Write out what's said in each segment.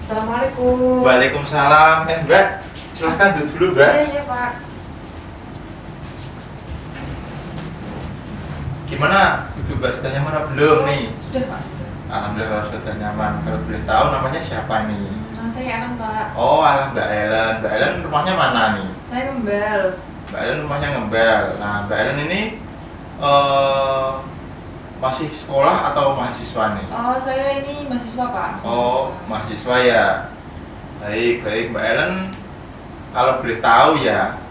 Assalamualaikum. Waalaikumsalam. Mbak, silahkan duduk dulu, Mbak. Iya, Pak. Gimana? Duduk, Mbak, sudah nyaman apa belum nih? Sudah, Pak. Alhamdulillah kalau sudah nyaman. Kalau boleh tahu namanya siapa nih? Nama saya Anang, Pak. Oh, alah Mbak Ellen. Mbak Ellen rumahnya mana nih? Saya Ngembel. Mbak Ellen rumahnya Ngembel. Nah, Mbak Ellen ini masih sekolah atau mahasiswa nih? Oh, saya ini mahasiswa, Pak. Oh, mahasiswa ya. Baik, baik Mbak Ellen. Kalau boleh tahu ya,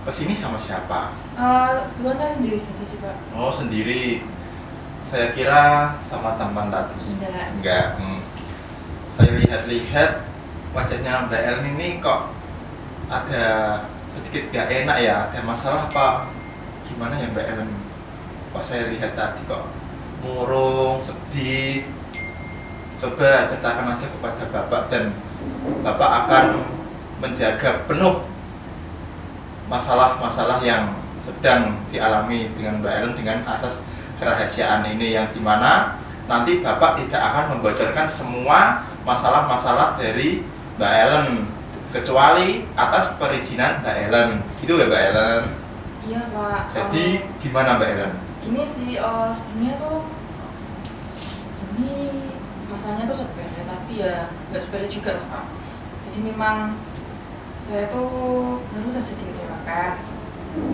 kesini sama siapa? Kebetulan saya sendiri saja sih, Pak. Oh, sendiri. Saya kira sama teman tadi. Enggak. Saya lihat-lihat wajahnya Mbak Ellen ini kok ada sedikit gak enak ya. Ada masalah apa? Gimana ya Mbak Ellen? Kok saya lihat tadi kok murung, sedih. Coba ceritakan aja kepada Bapak dan Bapak akan menjaga penuh masalah-masalah yang sedang dialami dengan Mbak Ellen dengan asas kerahasiaan ini, yang dimana nanti Bapak tidak akan membocorkan semua masalah-masalah dari Mbak Ellen kecuali atas perizinan Mbak Ellen. Gitu ya Mbak Ellen? Iya, Pak. Jadi gimana Mbak Ellen? Gini sih, sebenarnya tuh ini masalahnya tuh sepele, tapi ya nggak sepele juga lah, Pak. Jadi memang saya tuh baru saja dikecewakan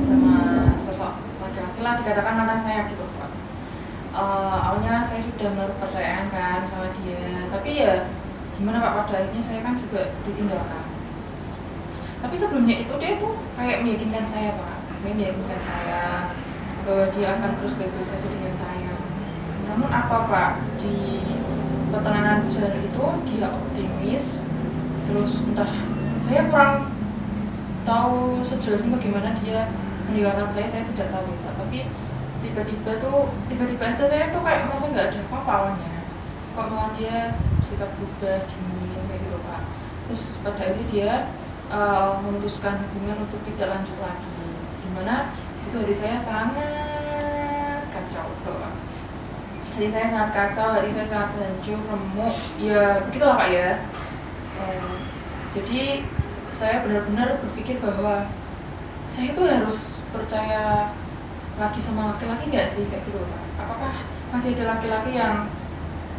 sama sosok laki-laki lah, dikatakan mantan saya gitu, Pak. Awalnya saya sudah menaruh kepercayaan kan sama dia, tapi ya gimana Pak, pada akhirnya saya kan juga ditinggalkan. Tapi sebelumnya itu dia tuh kayak meyakinkan saya, Pak. Dia meyakinkan saya bahwa dia akan terus baik-baik saja dengan saya. Namun apa, Pak, di pertengahan jalan itu dia optimis, terus entah saya kurang tahu sejelasnya bagaimana dia meninggalkan saya tidak tahu, Pak. Tapi tiba-tiba aja saya tuh kayak merasa nggak ada apa-apa awalnya. Kok malah dia sikap berubah, dingin kayak gitu, Pak. Terus pada akhirnya dia memutuskan hubungan untuk tidak lanjut lagi. Dimana disitu hati saya sangat kacau, Pak. Hati saya sangat kacau, hati saya sangat hancur, remuk. Ya begitulah, Pak ya. Jadi saya benar-benar berpikir bahwa saya itu harus percaya lagi sama laki-laki nggak sih, kayak gitu loh, Pak. Apakah masih ada laki-laki yang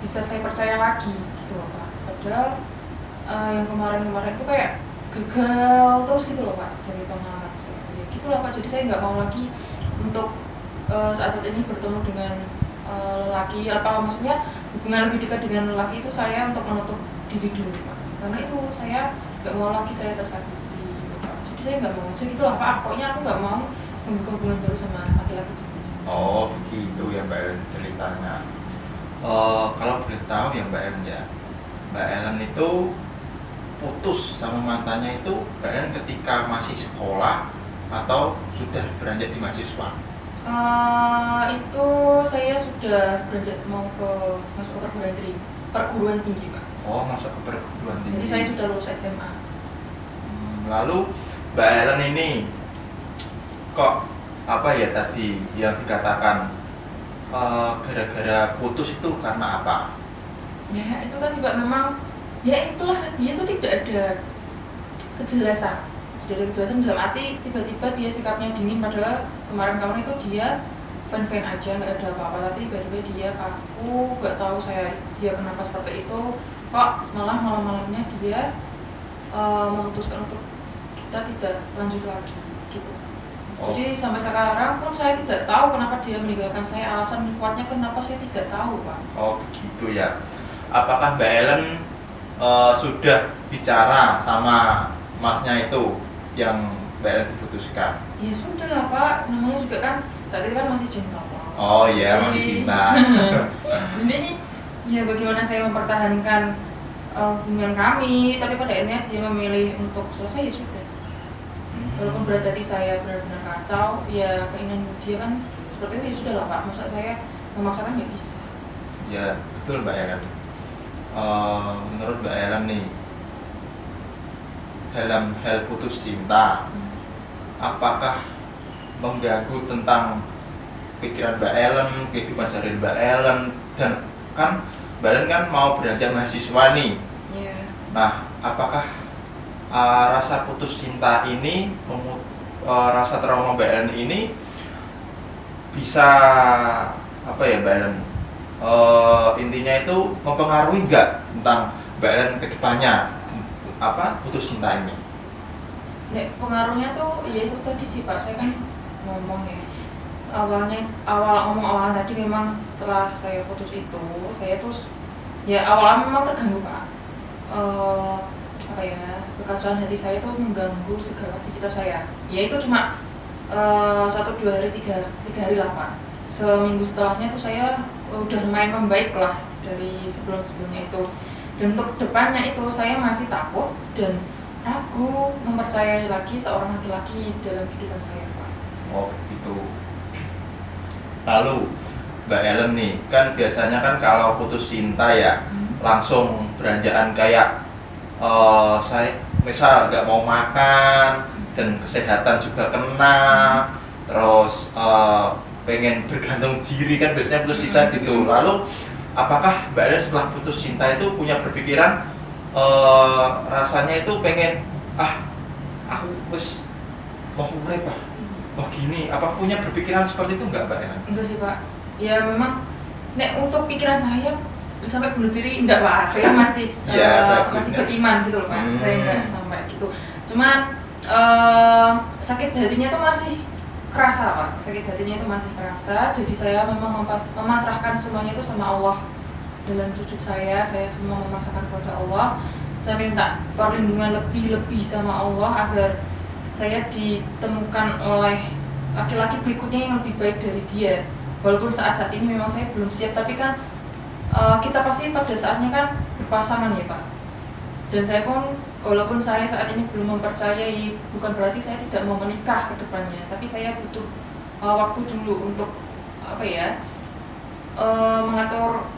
bisa saya percaya lagi gitu loh, Pak. Padahal yang kemarin-kemarin itu kayak gagal terus gitu loh, Pak, dari pengalaman saya. Ya gitu loh, Pak. Jadi saya nggak mau lagi untuk saat-saat ini bertemu dengan lelaki, apa maksudnya hubungan lebih dekat dengan lelaki itu saya untuk menutup diri dulu, Pak. Karena itu saya nggak mau lagi saya tersakiti gitu, Pak. Jadi saya nggak mau aja gitu lah, Pak. Pokoknya aku nggak mau membuka hubungan baru sama laki-laki. Oh begitu ya Mbak Ellen ceritanya. Kalau boleh tahu ya Mbak Ellen ya, Mbak Ellen itu putus sama mantannya itu Mbak Ellen ketika masih sekolah atau sudah beranjak di mahasiswa? Itu saya sudah beranjak mau masuk ke perguruan tinggi, Pak. Oh, masuk ke perguruan tinggi. Jadi saya sudah lulus SMA. Lalu Mbak Ellen ini kok apa ya tadi yang dikatakan gara-gara putus itu karena apa? Ya itu kan juga memang ya itulah, dia itu tidak ada kejelasan. Tidak ada kejelasan dalam arti tiba-tiba dia sikapnya dingin, padahal kemarin-kemarin itu dia fan-fan aja, nggak ada apa-apa, tapi tiba-tiba dia kaku, nggak tahu dia kenapa seperti itu. Kok malah malam-malamnya dia memutuskan untuk kita tidak lanjut lagi gitu. Jadi sampai sekarang pun saya tidak tahu kenapa dia meninggalkan saya, alasan kuatnya kenapa saya tidak tahu, Pak. Oh begitu ya. Apakah Mbak Ellen sudah bicara sama masnya itu yang Mbak Ellen diputuskan? Ya sudah lah, Pak, namanya juga kan saat itu kan masih cinta, Pak. Oh iya, masih cinta. Jadi ya bagaimana saya mempertahankan hubungan kami, tapi pada akhirnya dia memilih untuk selesai, ya sudah. Walaupun berat hati saya benar-benar kacau, ya keinginan dia kan seperti itu, ya sudah lah, Pak. Masa saya memaksakan ya bisa. Ya betul Mbak Ellen. Menurut Mbak Ellen nih, dalam hal putus cinta, apakah mengganggu tentang pikiran Mbak Ellen, kehidupan sehari Mbak Ellen, dan kan Mbak Ellen kan mau beranjak mahasiswa nih. Yeah. Nah, apakah rasa putus cinta ini, rasa trauma Mbak Ellen ini bisa apa ya Mbak Ellen? Intinya itu mempengaruhi nggak tentang Mbak Ellen ke depannya putus cinta ini? Nek pengaruhnya tuh ya itu tadi sih Pak, saya kan ngomong ya awal tadi memang setelah saya putus itu saya terus ya awalnya memang terganggu Pak. Kekacauan hati saya itu mengganggu segala aktivitas saya. Ya itu cuma 1-2 hari, 3 hari lah Pak. Seminggu setelahnya tuh saya udah lumayan membaik lah dari sebelumnya itu. Dan untuk depannya itu saya masih takut dan ragu mempercayai lagi seorang laki-laki dalam kehidupan saya Pak. Oh gitu. Lalu Mbak Ellen nih, kan biasanya kan kalau putus cinta ya langsung beranjakan kayak saya misal nggak mau makan dan kesehatan juga kena, terus pengen bergantung diri kan biasanya putus cinta gitu. Lalu apakah Mbak Ellen setelah putus cinta itu punya berpikiran rasanya itu pengen aku wis mau urip gini, apa punya berpikiran seperti itu enggak Mbak Ellen? Enggak sih Pak, ya memang untuk pikiran saya sampai bunuh diri enggak Pak, saya masih masih beriman gitu loh Pak. Saya enggak sampai gitu, cuman sakit hatinya itu masih kerasa Pak, jadi saya memang memasrahkan semuanya itu sama Allah. Dalam sujud saya semua memasrahkan kepada Allah. Saya minta perlindungan lebih sama Allah agar saya ditemukan oleh laki-laki berikutnya yang lebih baik dari dia. Walaupun saat ini memang saya belum siap, tapi kan kita pasti pada saatnya kan berpasangan ya Pak. Dan saya pun walaupun saya saat ini belum mempercayai, bukan berarti saya tidak mau menikah ke depannya, tapi saya butuh waktu dulu untuk mengatur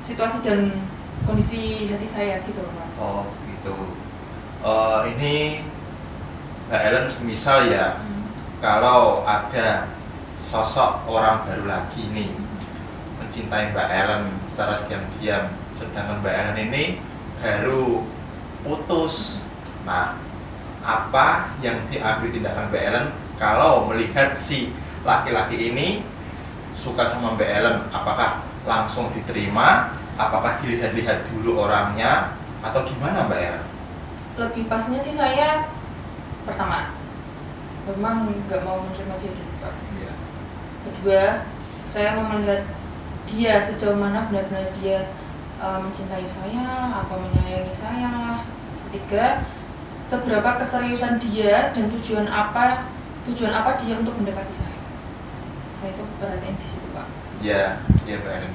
situasi dan kondisi hati saya gitu loh Pak. Oh gitu. Ini Mbak Ellen semisal ya, kalau ada sosok orang baru lagi nih mencintai Mbak Ellen secara diam-diam, sedangkan Mbak Ellen ini baru putus. Nah, apa yang diambil tindakan Mbak Ellen kalau melihat si laki-laki ini suka sama Mbak Ellen? Apakah langsung diterima, apakah dilihat-lihat dulu orangnya, atau gimana Mbak Ellen? Lebih pasnya sih saya pertama memang nggak mau menerima dia dulu Pak. Ya. Kedua, saya mau melihat dia sejauh mana benar-benar dia mencintai saya atau menyayangi saya. Ketiga, seberapa keseriusan dia dan tujuan apa dia untuk mendekati saya. Saya itu perhatiin di situ Pak. Ya Mbak Ellen.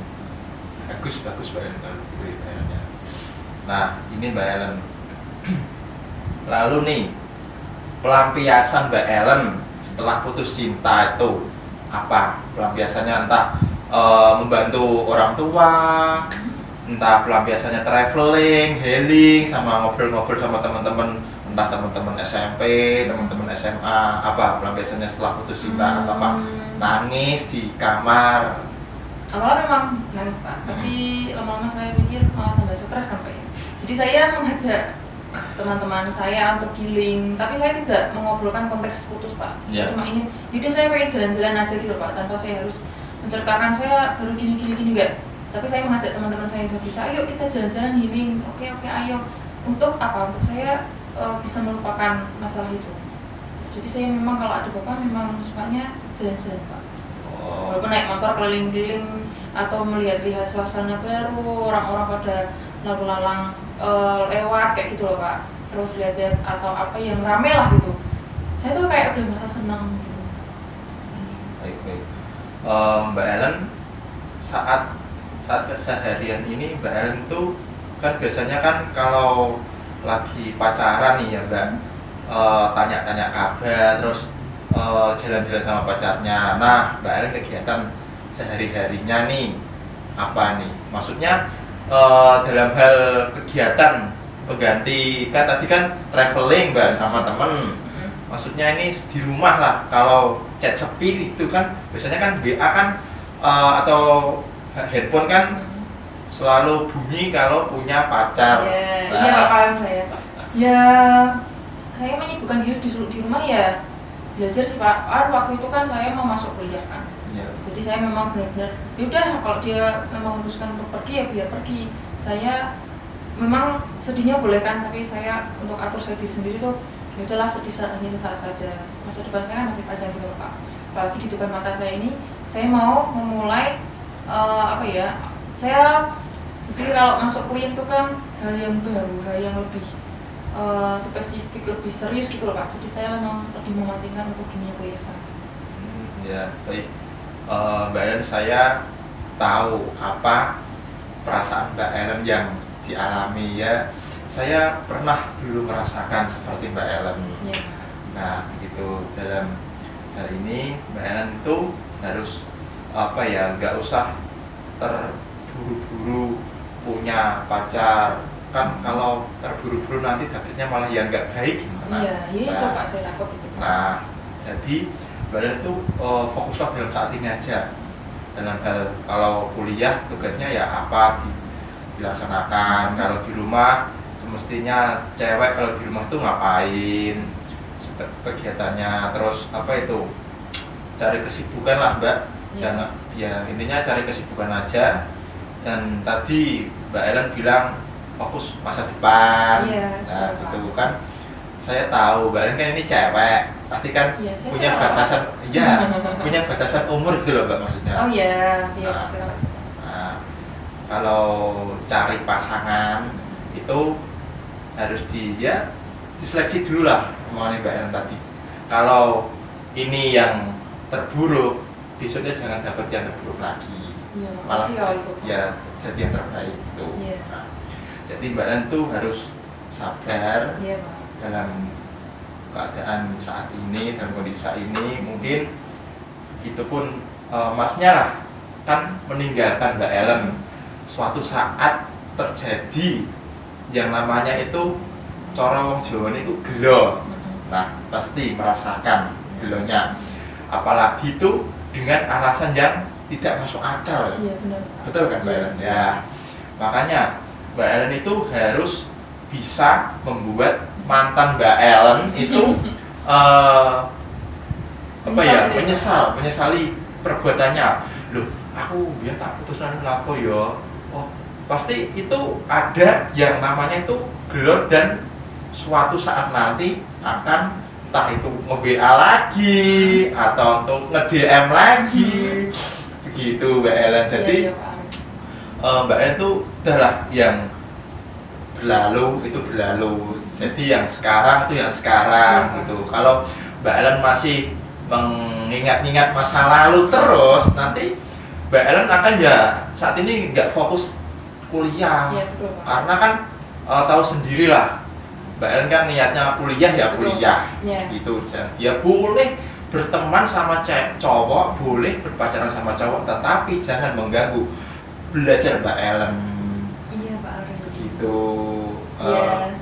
Bagus Mbak Ellen kalau gitu Mbak Ellen ya. Nah, ini Mbak Ellen. Lalu nih, pelampiasan Mbak Ellen setelah putus cinta itu apa? Pelampiasannya entah membantu orang tua, entah pelampiasannya traveling, healing, sama ngobrol-ngobrol sama teman-teman, entah teman-teman SMP, teman-teman SMA, apa pelampiasannya setelah putus cinta? Apa nangis di kamar? Awalnya memang nangis Pak, tapi lama-lama saya pikir malah tambah stres kan Pak ya. Jadi saya mengajak teman-teman saya untuk healing, tapi saya tidak mengobrolkan konteks putus Pak. Saya cuma ingin, jadi saya pengen jalan-jalan aja gitu Pak, tanpa saya harus menceritakan saya baru gini enggak. Tapi saya mengajak teman-teman saya yang bisa, ayo kita jalan-jalan healing, oke ayo. Untuk apa? Untuk saya bisa melupakan masalah itu. Jadi saya memang kalau ada bapak memang sukanya jalan-jalan Pak. Walaupun naik motor keliling-keliling atau melihat-lihat suasana baru, orang-orang pada lalu lalang lewat kayak gitu loh Pak. Terus lihat-lihat atau apa yang rame lah gitu. Saya tuh kayak udah merasa senang gitu. Baik. Mbak Ellen, saat keseharian ini Mbak Ellen tuh kan biasanya kan kalau lagi pacaran nih ya Mbak, tanya-tanya kabar, terus jalan-jalan sama pacarnya. Nah, Mbak Ellen kegiatan sehari-harinya nih apa nih? Maksudnya dalam hal kegiatan pengganti, kan tadi kan traveling Mbak sama temen. Maksudnya ini di rumah lah. Kalau chat sepi itu kan biasanya kan WA kan atau handphone kan selalu bunyi kalau punya pacar. Iya, Nah, iya Pak, paham saya. Ya, saya menyibukkan diri di rumah ya belajar sih Pak. Waktu itu kan saya mau masuk kuliah kan. iya. Jadi saya memang benar-benar, ya udah kalau dia memang memutuskan untuk pergi ya biar pergi. Saya memang sedihnya boleh kan, tapi saya untuk atur saya diri sendiri tuh ya udahlah sedih hanya sesaat saja. Masa depan saya kan masih panjang gitu loh Pak. Apalagi di depan mata saya ini, saya mau memulai apa ya? Saya berpikir kalau masuk kuliah itu kan hal yang baru, hal yang lebih spesifik, lebih serius gitu loh Pak. Jadi saya memang lebih mementingkan untuk dunia kuliah sana. Ya, baik. Mbak Ellen, saya tahu apa perasaan Mbak Ellen yang dialami ya. Saya pernah dulu merasakan seperti Mbak Ellen. Ya. Nah, begitu dalam hal ini Mbak Ellen itu harus apa ya, nggak usah terburu-buru punya pacar. Kan kalau terburu-buru nanti dapetnya malah yang nggak baik gimana? Iya, itu Nah, Pak saya takut itu. Nah, jadi Badan itu fokuslah dalam saat ini aja. Dalam hal kalau kuliah tugasnya ya apa dilaksanakan. Kalau di rumah semestinya cewek kalau di rumah tuh ngapain kegiatannya, terus apa itu cari kesibukan lah Mbak. Jangan ya intinya cari kesibukan aja. Dan tadi Mbak Ellen bilang fokus masa depan. Nah, gitu kan. Saya tahu Mbak Ellen kan ini cewek, pasti kan punya batasan, punya batasan umur gitu loh Mbak maksudnya. Oh iya, Nah, kalau cari pasangan itu harus diseleksi dulu lah omongannya Mbak Ellen tadi. Kalau ini yang terburuk, besoknya jangan dapat yang terburuk lagi. Iya, malah kalau itu. Ya jadi yang terbaik itu. Iya. Nah, jadi Mbak Ellen tuh harus sabar. Iya, Pak. Dalam keadaan saat ini, dalam kondisi saat ini, mungkin itu pun masnya lah kan meninggalkan Mbak Ellen. Suatu saat terjadi yang namanya itu cara wong Jawa itu gelo. Nah, pasti merasakan gelonya. Apalagi itu dengan alasan yang tidak masuk akal. Iya, benar. Betul kan Mbak Ellen? Ya. Makanya Mbak Ellen itu harus bisa membuat mantan Mbak Ellen itu menyesali perbuatannya. Loh, aku biar tak putuskan lapo yo. Oh, pasti itu ada yang namanya itu gelot dan suatu saat nanti akan entah itu nge-BA lagi atau untuk nge-DM lagi. Begitu Mbak Ellen. Jadi Mbak Ellen itu adalah yang berlalu itu berlalu. Jadi yang sekarang itu yang sekarang gitu. Kalau Mbak Ellen masih mengingat-ingat masa lalu terus, nanti Mbak Ellen akan ya saat ini nggak fokus kuliah. Iya, betul, Pak. Karena kan tahu sendirilah Mbak Ellen kan niatnya kuliah ya kuliah. Gitu. Ya boleh berteman sama cowok, boleh berpacaran sama cowok, tetapi jangan mengganggu belajar Mbak Ellen. Iya Pak Ari. Begitu. Iya.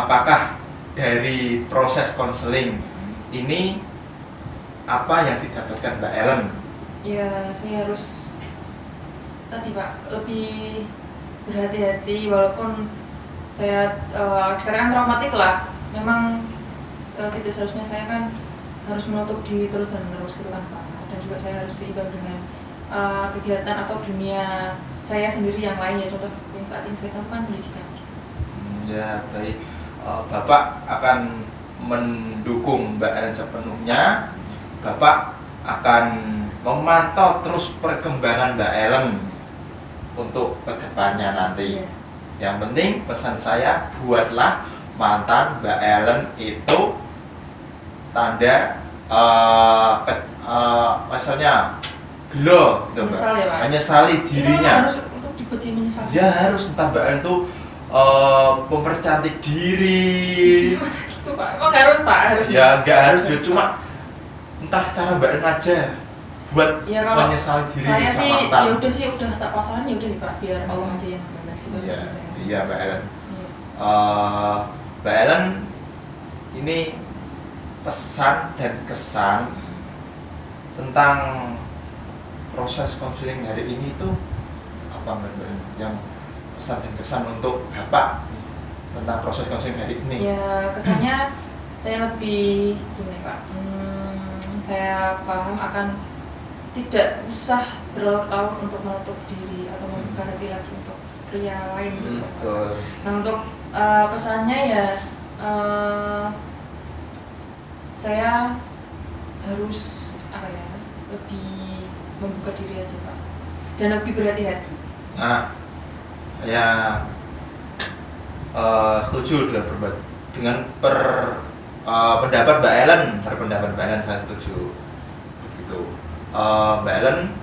Apakah dari proses konseling ini apa yang didapatkan Mbak Ellen? Ya, saya harus tadi Pak lebih berhati-hati walaupun saya kadang traumatik lah. Memang tidak seharusnya saya kan harus menutup diri terus dan menerus gitu kan Pak. Dan juga saya harus seimbang dengan kegiatan atau dunia saya sendiri yang lain ya. Contoh yang saat ini saya lakukan pendidikan. Ya baik, Bapak akan mendukung Mbak Ellen sepenuhnya. Bapak akan memantau terus perkembangan Mbak Ellen untuk kedepannya nanti. Yang penting pesan saya, buatlah mantan Mbak Ellen itu tanda misalnya gelo, menyesali dirinya. Harus untuk dibenci menyesali. Ya harus, entah Mbak Ellen tuh mempercantik diri. Masa gitu Pak? Emang harus Pak? Harus. Ya nggak harus, cuma entah cara Mbak Ellen aja buat ya, menyesali diri saya sama sih, mantan. ya udah sih udah tak pasaran ya udah Pak, biar Allah aja yang balas gitu. Iya Mbak Ellen. Mbak Ellen ini pesan dan kesan tentang proses konseling hari ini tuh apa apa Mbak Ellen? Yang pesan dan kesan untuk Bapak tentang proses konseling hari ini? Ya kesannya saya lebih gini Pak, saya paham akan tidak usah berlarut-larut untuk menutup diri atau membuka hati lagi untuk pria lain gitu, Pak. Betul. Nah untuk pesannya ya saya harus apa ya, lebih membuka diri aja Pak, dan lebih berhati-hati. Nah, saya setuju dengan pendapat Mbak Ellen. Pendapat Mbak Ellen saya setuju. Begitu. Mbak Ellen,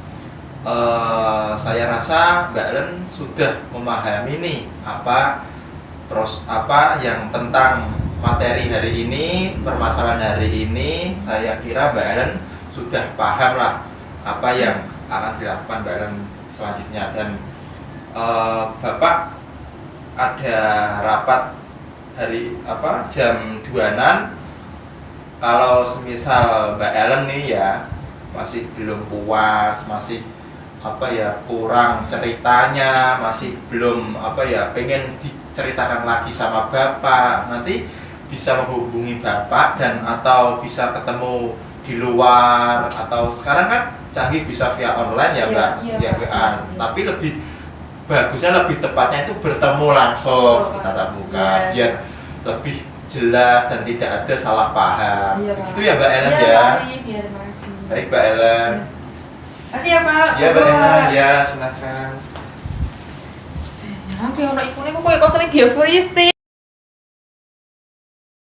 saya rasa Mbak Ellen sudah memahami nih apa yang tentang materi hari ini, permasalahan hari ini. Saya kira Mbak Ellen sudah paham lah apa yang akan dilakukan Mbak Ellen selanjutnya. Dan Bapak ada rapat hari jam 2-an. Kalau semisal Mbak Ellen nih ya masih belum puas, masih kurang ceritanya, masih belum pengen diceritakan lagi sama Bapak, nanti bisa menghubungi Bapak dan atau bisa ketemu di luar, atau sekarang kan canggih bisa via online ya Mbak, iya, WA. Tapi lebih bagusnya, lebih tepatnya itu bertemu langsung tatap muka, biar lebih jelas dan tidak ada salah paham. Itu ya Mbak Ellen ya. Terima kasih. Baik Mbak Ellen. Makasih ya Pak. Ya Mbak Ellen, ya silakan. Nanti orang ikutnya kok kayak konseling biar